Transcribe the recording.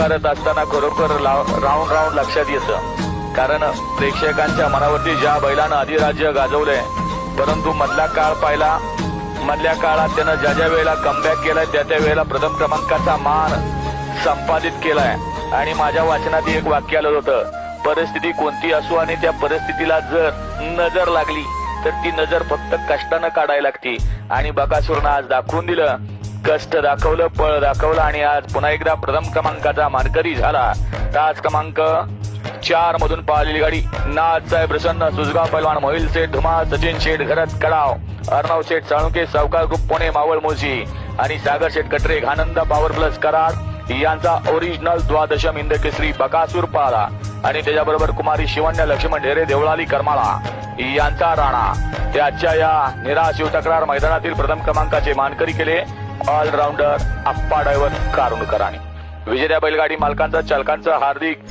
पुकारत असताना खरोखर राऊंड लक्षात येतं, कारण प्रेक्षकांच्या मनावरती ज्या बैलानं अधिराज्य गाजवलंय, परंतु मधला काळ पाहिला, मधल्या काळात त्यानं ज्या वेळेला कमबॅक केलाय त्या वेळेला प्रथम क्रमांकाचा मान संपादित केलाय. आणि माझ्या वाचनात एक वाक्य आलं होतं, परिस्थिती कोणती असो आणि त्या परिस्थितीला जर नजर लागली तर ती नजर फक्त कष्टानं काढायला लागती. आणि बकासूरनं आज दाखवून दिलं, कष्ट दाखवलं, पळ दाखवलं आणि आज पुन्हा एकदा प्रथम क्रमांकाचा मानकरी झाला. तास क्रमांक 4 मधून पाहिलेली गाडी नाथ साहेब प्रसन्न, सुजगाव पैलवान, मोहिल शेठ धुमाळ, सचिन शेठ घरत कडाव, अर्णव शेठ साळुंके, सावकार ग्रुप पुणे, मावळ मोशी आणि सागर शेठ कटरे, आनंद पॉवर प्लस कराड यांचा ओरिजिनल द्वादशम हिंद केसरी बकासूर पाला. आणि त्याच्याबरोबर कुमारी शिवण्य, लक्ष्मण ढेरे, देवळाली करमाळा यांचा राणा त्याच्या या निराशिव तक्रार मैदानातील प्रथम क्रमांकाचे मानकरी केले ऑलराऊंडर आप्पा ड्रायव्हर कारुणकरांनी. विजेत्या बैलगाडी मालकांचा चालकांचा हार्दिक